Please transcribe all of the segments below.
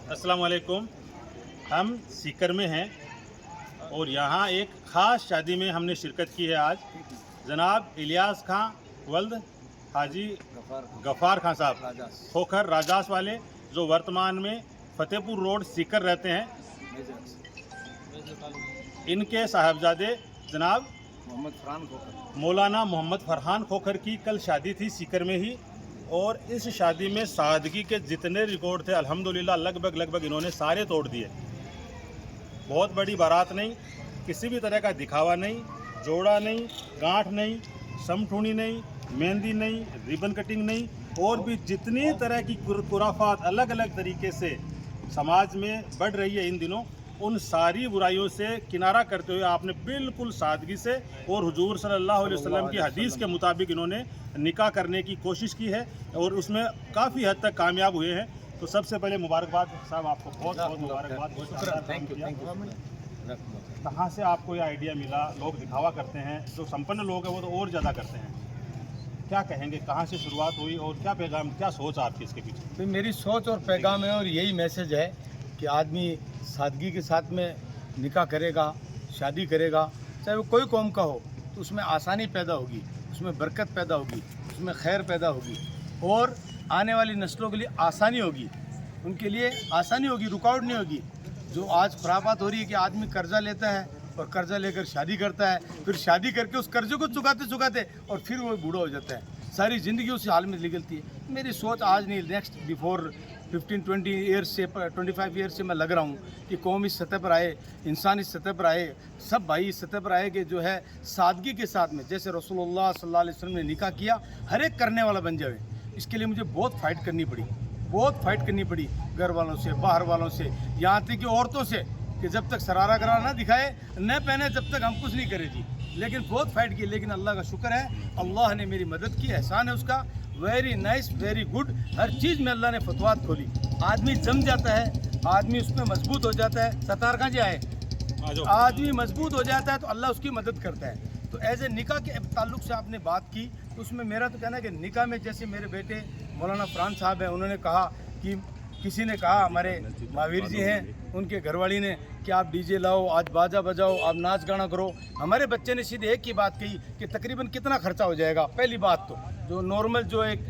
अस्सलाम वालेकुम। हम सीकर में हैं और यहाँ एक ख़ास शादी में हमने शिरकत की है आज। जनाब इलियास खां वल्द हाजी गफ़ार खां साहब खोखर राजास वाले, जो वर्तमान में फ़तेहपुर रोड सीकर रहते हैं, इनके साहबजादे जनाब मौलाना मोहम्मद फरहान खोखर की कल शादी थी सीकर में ही। और इस शादी में सादगी के जितने रिकॉर्ड थे अल्हम्दुलिल्लाह लगभग इन्होंने सारे तोड़ दिए। बहुत बड़ी बारात नहीं, किसी भी तरह का दिखावा नहीं, जोड़ा नहीं, गांठ नहीं, समठूनी नहीं, मेहंदी नहीं, रिबन कटिंग नहीं, और भी जितनी तरह की खुराफात अलग अलग तरीके से समाज में बढ़ रही है इन दिनों, उन सारी बुराइयों से किनारा करते हुए आपने बिल्कुल सादगी से और हुजूर सल्लल्लाहु अलैहि वसल्लम की हदीस के मुताबिक इन्होंने निकाह करने की कोशिश की है और उसमें काफ़ी हद तक कामयाब हुए हैं। तो सबसे पहले मुबारकबाद साहब, आपको बहुत बहुत मुबारकबाद। Thank you. कहाँ से आपको ये आइडिया मिला? लोग दिखावा करते हैं, जो संपन्न लोग हैं वो तो और ज़्यादा करते हैं। क्या कहेंगे, कहाँ से शुरुआत हुई और क्या पैगाम, क्या सोच आपकी इसके पीछे? तो मेरी सोच और पैगाम है और यही मैसेज है कि आदमी सादगी के साथ में निकाह करेगा, शादी करेगा, चाहे वो कोई कौम का हो, तो उसमें आसानी पैदा होगी, उसमें बरकत पैदा होगी, उसमें खैर पैदा होगी और आने वाली नस्लों के लिए आसानी होगी, उनके लिए आसानी होगी, रुकावट नहीं होगी। जो आज खुराफात हो रही है कि आदमी कर्जा लेता है और कर्जा लेकर शादी करता है, फिर शादी करके उस कर्जे को चुकाते और फिर वो बूढ़ा हो जाता है, सारी ज़िंदगी उसी हाल में निकलती है। मेरी सोच आज नहीं, नेक्स्ट बिफोर 15-20 ईयर्स से 25 ईयर्स से मैं लग रहा हूँ कि कौम इस सतह पर आए, इंसान इस सतह पर आए, सब भाई इस सतह पर आए कि जो है सादगी के साथ में, जैसे रसूलुल्लाह सल्लल्लाहु अलैहि वसल्लम ने निकाह किया, हर एक करने वाला बन जाए। इसके लिए मुझे बहुत फाइट करनी पड़ी, घर वालों से, बाहर वालों से, यहाँ तक कि औरतों से, कि जब तक सरारा करारा ना दिखाए, न पहने, जब तक हम कुछ नहीं करें जी। लेकिन बहुत फाइट की, लेकिन अल्लाह का शुक्र है, अल्लाह ने मेरी मदद की, एहसान है उसका। Very nice, very good. हर चीज़ में अल्लाह ने फतवात खोली। आदमी जम जाता है, आदमी उसमें मजबूत हो जाता है। सतार कहाँ जाए, आदमी मजबूत हो जाता है तो अल्लाह उसकी मदद करता है। तो एज ए निकाह के ताल्लुक से आपने बात की, तो उसमें मेरा तो कहना है कि निकाह में जैसे मेरे बेटे मौलाना फरहान साहब हैं, उन्होंने कहा कि किसी ने कहा, हमारे महावीर जी हैं, उनके घरवाली ने, कि आप डीजे लाओ, आज बाजा बजाओ, आप नाच गाना करो। हमारे बच्चे ने सीधे एक ही बात कही कि तकरीबन कितना खर्चा हो जाएगा। पहली बात तो जो नॉर्मल जो एक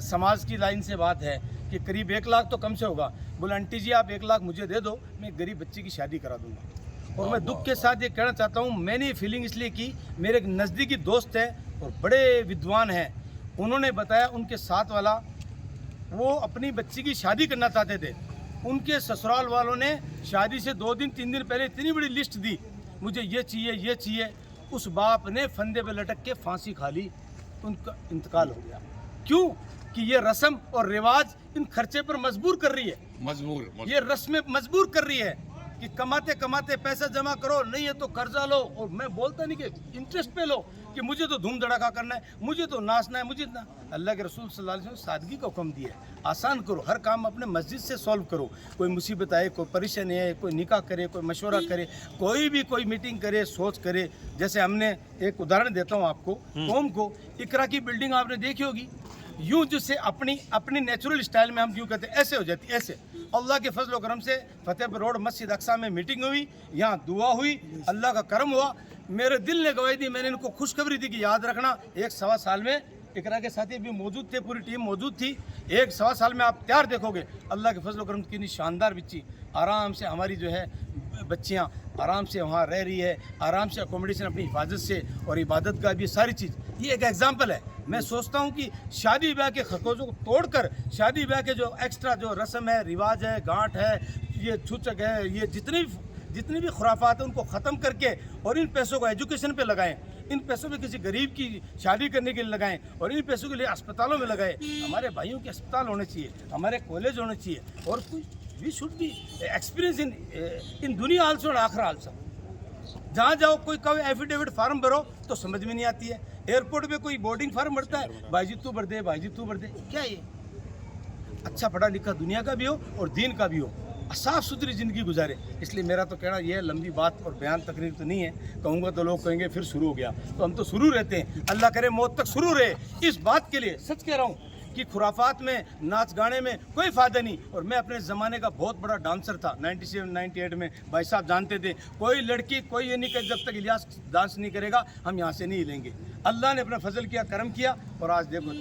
समाज की लाइन से बात है कि करीब 1 लाख तो कम से होगा। बोले आंटी जी आप 1 लाख मुझे दे दो, मैं गरीब बच्चे की शादी करा दूंगा। और मैं दुख के साथ ये कहना चाहता हूँ, मैंने ये फीलिंग इसलिए की, मेरे एक नज़दीकी दोस्त है और बड़े विद्वान हैं, उन्होंने बताया उनके साथ वाला वो अपनी बच्ची की शादी करना चाहते थे। उनके ससुराल वालों ने शादी से 2 दिन 3 दिन पहले इतनी बड़ी लिस्ट दी, मुझे ये चाहिए। उस बाप ने फंदे पे लटक के फांसी खा ली, उनका इंतकाल हो गया। क्यों? कि ये रस्म और रिवाज इन खर्चे पर मजबूर कर रही है, ये रस्में मजबूर कर रही है कि कमाते कमाते पैसा जमा करो, नहीं है तो कर्जा लो। और मैं बोलता नहीं कि इंटरेस्ट पे लो, कि मुझे तो धूम धड़ाका करना है, मुझे तो नाचना है, मुझे ना। अल्लाह के रसूल सल्लल्लाहु अलैहि वसल्लम सादगी का हुक्म दिया है, आसान करो, हर काम अपने मस्जिद से सॉल्व करो। कोई मुसीबत आए, कोई परेशानी है, कोई निकाह करे, कोई मशवरा करे, कोई मीटिंग करे, सोच करे। जैसे हमने एक उदाहरण देता हूँ आपको, कौम को, इकरा की बिल्डिंग आपने देखी होगी, यूं जिससे अपनी नेचुरल स्टाइल में हम क्यों कहते हैं, ऐसे हो जाती, ऐसे। अल्लाह के फजल करम से फतेहपुर रोड मस्जिद अक्सा में मीटिंग हुई, यहाँ दुआ हुई, अल्लाह का करम हुआ। मेरे दिल ने गवाही दी, मैंने इनको खुशखबरी दी कि याद रखना 1-1.25 साल में, इकरा के साथी भी मौजूद थे, पूरी टीम मौजूद थी, 1-1.25 साल में आप तैयार देखोगे। अल्लाह के फजल करम की शानदार बच्ची, आराम से हमारी जो है बच्चियाँ आराम से वहाँ रह रही है, आराम से अकोमोडेशन अपनी हिफाजत से, और इबादत का भी सारी चीज़। ये एक एग्जाम्पल है। मैं सोचता हूँ कि शादी ब्याह के खकोजों को तोड़कर, शादी ब्याह के जो एक्स्ट्रा जो रस्म है, रिवाज है, गांठ है, ये छूचक है, ये जितनी भी खुराफात है, उनको ख़त्म करके और इन पैसों को एजुकेशन पे लगाएं, इन पैसों में किसी गरीब की शादी करने के लिए लगाएं और इन पैसों के लिए अस्पतालों में लगाएं। हमारे भाइयों के अस्पताल होने चाहिए, हमारे कॉलेज होने चाहिए, और we should be experience in दुनिया आल्सो एंड आखिरा आल्सो। जहाँ जाओ कोई कहो एफिडेविट फार्म भरो तो समझ में नहीं आती है। एयरपोर्ट पे कोई बोर्डिंग फार्म भरता है, भाईजी तू भर दे, भाईजी तू भर दे। क्या ये अच्छा पढ़ा लिखा दुनिया का भी हो और दीन का भी हो, साफ़ सुथरी ज़िंदगी गुजारे। इसलिए मेरा तो कहना यह है, लंबी बात और बयान तकरीर तो नहीं है, कहूँगा तो लोग कहेंगे फिर शुरू हो गया, तो हम तो शुरू रहते हैं। अल्लाह करे मौत तक शुरू रहे। इस बात के लिए सच कह रहा हूँ कि खुराफात में, नाच गाने में कोई फ़ायदा नहीं। और मैं अपने ज़माने का बहुत बड़ा डांसर था, 97 98 में भाई साहब जानते थे, कोई लड़की कोई ये नहीं कहे जब तक इलियास डांस नहीं करेगा हम यहाँ से नहीं हिलेंगे। अल्लाह ने अपना फजल किया, करम किया, और आज देखो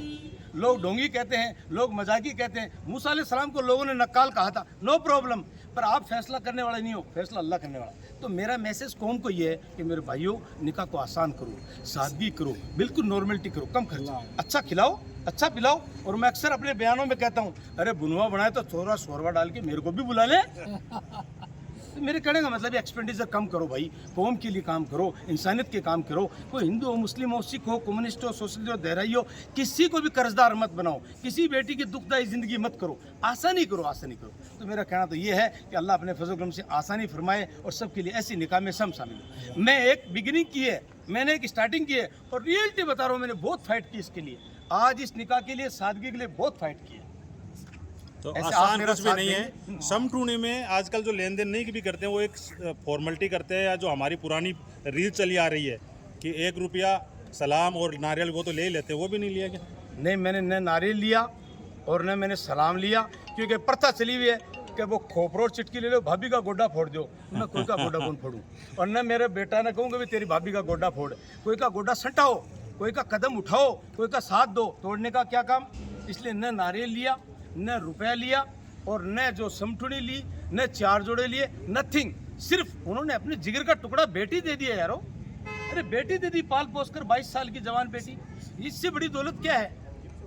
लोग ढोंगी कहते हैं, लोग मजाकी कहते हैं। मूसा अलैहि सलाम को लोगों ने नक्काल कहा था, नो प्रॉब्लम, पर आप फैसला करने वाले नहीं हो, फैसला अल्लाह करने वाला। तो मेरा मैसेज कौम को ये है कि मेरे भाइयों, निकाह को आसान करो, सादगी करो, बिल्कुल नॉर्मलिटी करो, कम खर्चा, अच्छा खिलाओ, अच्छा पिलाओ। और मैं अक्सर अपने बयानों में कहता हूँ, अरे बुनवा बनाए तो थोड़ा शोरवा डाल के मेरे को भी बुला ले। तो मेरे कहने का मतलब एक्सपेंडिचर कम करो भाई, कौम के लिए काम करो, इंसानियत के काम करो। कोई हिंदू हो, मुस्लिम हो, सिख हो, कम्युनिस्ट हो, सोशलिस्ट हो, देहराई हो, किसी को भी कर्जदार मत बनाओ, किसी बेटी की दुखदायी ज़िंदगी मत करो, आसानी करो, आसानी करो। तो मेरा कहना तो ये है कि अल्लाह अपने फजल करम से आसानी फरमाए और सबके लिए ऐसी निकाह में सब शामिल हो। मैं एक बिगिनिंग की है, मैंने एक स्टार्टिंग की है, और रियलिटी बता रहा हूँ, मैंने बहुत फाइट की इसके लिए। आज इस निकाह के लिए, सादगी के लिए बहुत फाइट की है। तो ऐसे आप आसान मेरा कुछ भी साथ नहीं है। सम टूने में आजकल जो लेन देन नहीं भी करते हैं वो एक फॉर्मेलिटी करते हैं, या जो हमारी पुरानी रीत चली आ रही है कि 1 रुपया सलाम और नारियल वो तो ले ही लेते हैं, वो भी नहीं लिया गया। नहीं, मैंने न नारियल लिया और न मैंने सलाम लिया, क्योंकि प्रथा चली हुई है कि वो खोपरोट चिटकी ले लो, भाभी का गोड्डा फोड़ दो। मैं कोई का गोड्डा कौन फोड़ूं? और न मेरे बेटा ने कहूँगा भी तेरी भाभी का गोड्डा फोड़, कोई का गोड्डा सटाओ, कोई का कदम उठाओ, कोई का साथ दो, तोड़ने का क्या काम। इसलिए न नारियल लिया, न रुपया लिया, और न जो समठुनी ली, न 4 जोड़े लिए, नथिंग। सिर्फ उन्होंने अपने जिगर का टुकड़ा बेटी दे दिया यारो। अरे बेटी दे दी, पाल पोस कर, 22 साल की जवान बेटी, इससे बड़ी दौलत क्या है?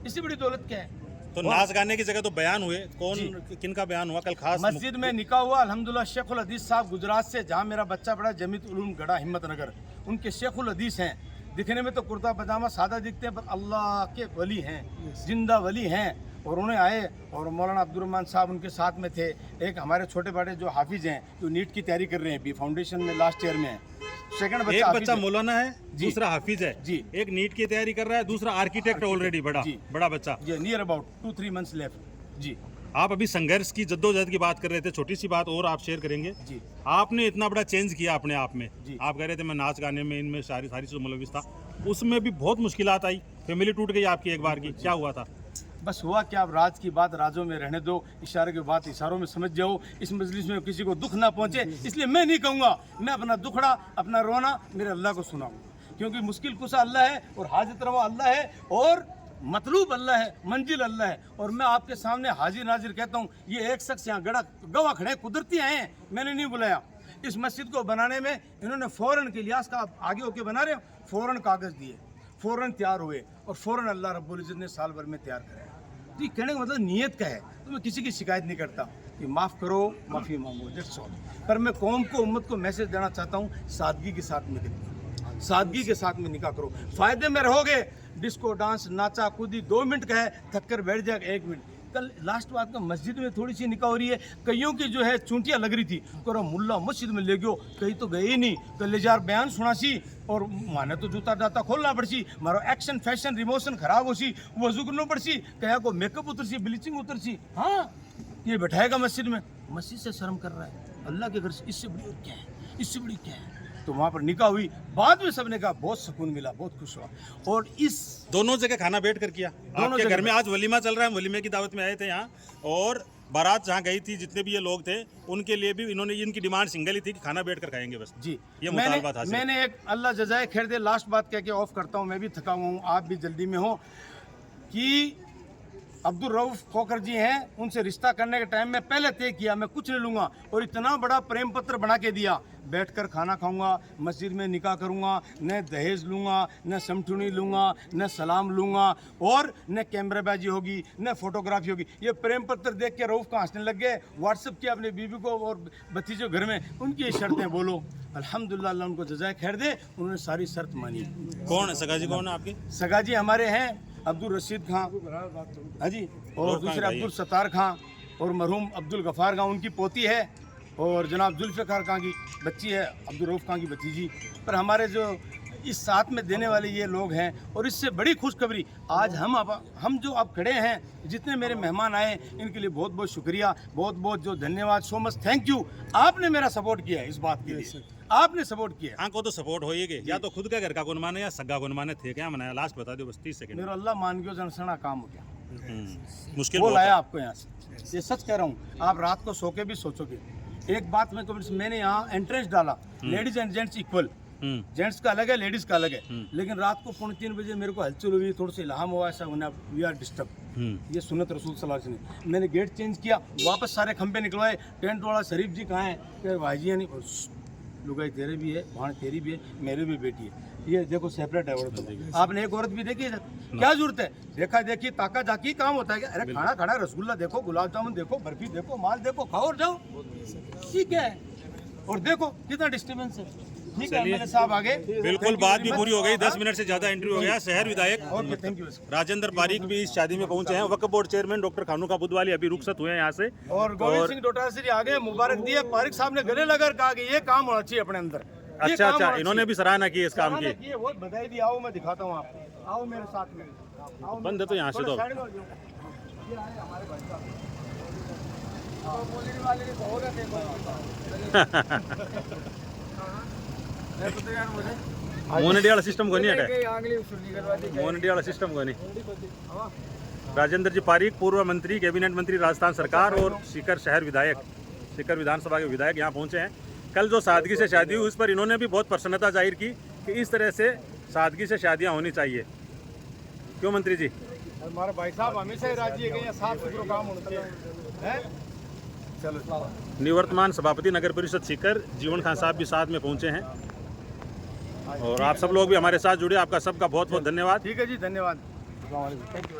इससे बड़ी दौलत क्या है? तो नाच गाने की जगह तो बयान हुए, कौन किन का बयान हुआ कल खास? मस्जिद में निकाह हुआ अल्हम्दुलिल्लाह। शेखुल हदीस साहब गुजरात से, जहाँ मेरा बच्चा पढ़ा, जमीयत उलूम गढ़ा हिम्मतनगर, उनके शेखुल हदीस हैं। दिखने में तो कुर्ता पजामा सादा दिखते हैं, पर अल्लाह के वली हैं, जिंदा वली हैं। और उन्हें आए, और मौलाना अब्दुर्रहमान साहब उनके साथ में थे। एक हमारे छोटे बड़े जो हाफिज हैं, जो नीट की तैयारी कर रहे हैं, बी फाउंडेशन में लास्ट ईयर में है। सेकंड एक बच्चा मौलाना है, दूसरा हाफिज है जी। एक नीट की तैयारी कर रहा है, दूसरा आर्किटेक्ट ऑलरेडी, बड़ा बच्चा। जी, नियर अबाउट 2-3 मंथ्स लेफ्ट। जी, आप अभी संघर्ष की, जद्दोजहद की बात कर रहे थे, छोटी सी बात और आप शेयर करेंगे। जी, आपने इतना बड़ा चेंज किया अपने आप में। जी। आप कह रहे थे मैं नाच गाने में, इनमें सारी चीज़ों मुलविस था, उसमें भी बहुत मुश्किलात आई, फैमिली टूट गई आपकी एक बार की, क्या हुआ था? बस हुआ क्या, अब राज की बात राजों में रहने दो, इशारे की बात इशारों में समझ जाओ। इस मजलिस में किसी को दुख ना पहुंचे, इसलिए मैं नहीं कहूँगा। मैं अपना दुखड़ा, अपना रोना मेरे अल्लाह को सुनाऊँ, क्योंकि मुश्किल कुशा अल्लाह है, और हाजिर रवा अल्लाह है, और मतलूब अल्लाह है, मंजिल अल्लाह है। और मैं आपके सामने हाजिर नाजिर कहता हूँ, ये एक शख्स यहाँ गवाह खड़े, कुदरती आए हैं, मैंने नहीं बुलाया। इस मस्जिद को बनाने में इन्होंने फ़ौरन के लिहाज का, आगे होके बना रहे, फ़ौरन कागज़ दिए, फ़ौरन तैयार हुए, और फ़ौरन अल्लाह रब्बुल इज़्ज़त ने साल भर में तैयार कराया। तो ये कहने का मतलब नीयत का है। तो मैं किसी की शिकायत नहीं करता कि माफ़ करो, माफ़ी मांगो, दैट्स ऑल। पर मैं कौम को, उम्मत को मैसेज देना चाहता हूँ, सादगी के साथ में निकलो, सादगी के साथ में निकाह करो, फ़ायदे में रहोगे। डिस्को डांस, नाचा कूदी 2 मिनट का है, थक कर बैठ जाएगा 1 मिनट। कल लास्ट बात का, मस्जिद में थोड़ी सी निकाह हो रही है, कईयों की जो है चूंटियाँ लग रही थी, करो मुल्ला मस्जिद में ले गयो, कहीं तो गए ही नहीं, कल जार बयान सुना सी, और माने तो जूता डाता खोलना पड़सी, मारो एक्शन फैशन रिमोशन खराब हो सी, वजू करना पड़सी, कहीं को मेकअप उतर सी, ब्लीचिंग उतर सी। हाँ, ये बैठाएगा मस्जिद में, मस्जिद से शर्म कर रहा है, अल्लाह के घर से इससे बड़ी और क्या है, इससे बड़ी क्या है? तो वहाँ पर निकाह हुई, बाद में सबने कहा बहुत सुकून मिला, बहुत खुश हुआ। और इस दोनों जगह खाना बैठ कर किया, आपके घर में आज वलीमा चल रहा है, वलीमे की दावत में आए थे यहाँ, और बारात जहाँ गई थी, जितने भी ये लोग थे, उनके लिए भी इन्होंने, इनकी डिमांड सिंगल ही थी कि खाना बैठ कर खाएंगे बस। जी, ये मुतालबा था। मैंने एक अल्लाह जज़ाए खैर दे, लास्ट बात कह के ऑफ करता हूँ, मैं भी थका हुआ हूँ, आप भी जल्दी में हो, कि अब्दुल रऊफ खोकर जी हैं, उनसे रिश्ता करने के टाइम में पहले तय किया मैं कुछ नहीं लूँगा, और इतना बड़ा प्रेम पत्र बना के दिया, बैठकर खाना खाऊंगा, मस्जिद में निकाह करूंगा, न दहेज लूँगा, न समठुनी लूँगा, न सलाम लूँगा, और न कैमराबाजी होगी, न फोटोग्राफी होगी। ये प्रेम पत्र देख के रऊफ का हंसने लग गए, व्हाट्सअप किया अपनी बीवी को और भतीजों घर में, उनकी ये शर्तें बोलो। अल्हम्दुलिल्लाह, अल्लाह उनको जज़ाए खैर दे, उन्होंने सारी शर्त मानी। कौन है सगाजी, कौन है आपके? सगाजी हमारे हैं अब्दुल रशीद खां, हाँ जी, और दूसरे अब्दुल सत्तार खां, और मरहूम अब्दुल गफ़ार खां उनकी पोती है, और जनाब जुल्फ़िकार खां की बच्ची है, अब्दुल रऊफ खां की भतीजी। पर हमारे जो इस साथ में देने वाले ये लोग हैं, और इससे बड़ी खुशखबरी आज हम जो अब खड़े हैं, जितने मेरे मेहमान आए, इनके लिए बहुत बहुत शुक्रिया, बहुत बहुत जो धन्यवाद, सो मच थैंक यू। आपने मेरा सपोर्ट किया है, इस बात के लिए आपने सपोर्ट किया। हाँ, को तो सपोर्ट हो ही गए, या तो खुद का घर का गुण माने या सगा गुण माने थे, क्या मनाया? लास्ट बता दो बस, 30 सेकंड। मेरा अल्लाह मान गयो, जनसना काम हो गया। मुश्किल वो बहुत लाया है। आपको यहाँ से, ये सच कह रहा हूँ। आप रात को सो के भी सोचोगे। एक बात मैं कभी, मैंने यहाँ एंट्रेंस डाला, ladies and gents equal, gents का अलग है, लेडीज का अलग है, लेकिन रात को 2:45 बजे मेरे को हलचल हुई, थोड़ी सी इल्हाम हुआ, ऐसा होना, वी आर डिस्टर्ब। ये सुन्नत रसूल सल्लल्लाहु अलैहि वसल्लम ने। मैंने गेट चेंज किया, वापस सारे खंभे निकलवाए, टेंट वाला शरीफ जी कहाँ है, फिर भाईजी है नहीं, लुगाई तेरे भी है, भाण तेरी भी है, मेरी भी बेटी है, ये देखो सेपरेट है औरत। आपने एक औरत भी देखी है? क्या जरूरत है? देखा देखी ताका जाकी काम होता है क्या? अरे खाना खाना, रसगुल्ला देखो, गुलाब जामुन देखो, बर्फी देखो, माल देखो, खाओ और जाओ, ठीक है। और देखो कितना डिस्टर्बेंस है। ठीक है, एमएलए साहब आगे। बिल्कुल, बात भी पूरी हो गई, 10 मिनट से ज्यादा एंट्री हो गया। शहर विधायक okay, thank you. Rajendra Pareek भी इस शादी में पहुंचे हैं। वक्फ बोर्ड चेयरमैन डॉक्टर खानू काबूदवाली अभी रुखसत हुए हैं यहाँ से। और गोविंद सिंह डोटासरी आगे मुबारक दिए। पारिक साहब ने गले लगा कहा कि ये काम होना चाहिए अपने अंदर। ये अच्छा काम अच्छा, होना इन्होंने भी सराहना की इस काम चाहिए। की। किए, बहुत बधाई दी। आओ मैं दिखाता हूँ आपको, आओ मेरे साथ में, आओ। बंद है तो यहाँ से तो। थोड़ा साइड में हो जाओ। ये आए हमारे भाई साहब। तो बोलने वाले की बहुत है, तो यार मुझे मोनडी वाला सिस्टम को नहीं हटा, मोनडी वाला सिस्टम को नहीं। राजेंद्र जी पारीक, पूर्व मंत्री, कैबिनेट मंत्री राजस्थान सरकार और सीकर शहर विधायक, सीकर विधानसभा के विधायक यहाँ पहुँचे हैं। कल जो सादगी से शादी हुई उस पर इन्होंने भी बहुत प्रसन्नता जाहिर की कि इस तरह से सादगी से शादियाँ होनी चाहिए। क्यों मंत्री जी? हमारे भाई साहब हमेशा ही राजी है कि यहाँ साफ सुथरा काम होना चाहिए। चलो, निवर्तमान सभापति नगर परिषद सीकर जीवन खान साहब भी साथ में पहुँचे हैं और आप सब लोग भी हमारे साथ जुड़े। आपका सबका बहुत बहुत धन्यवाद। ठीक है जी, धन्यवाद। Thank you.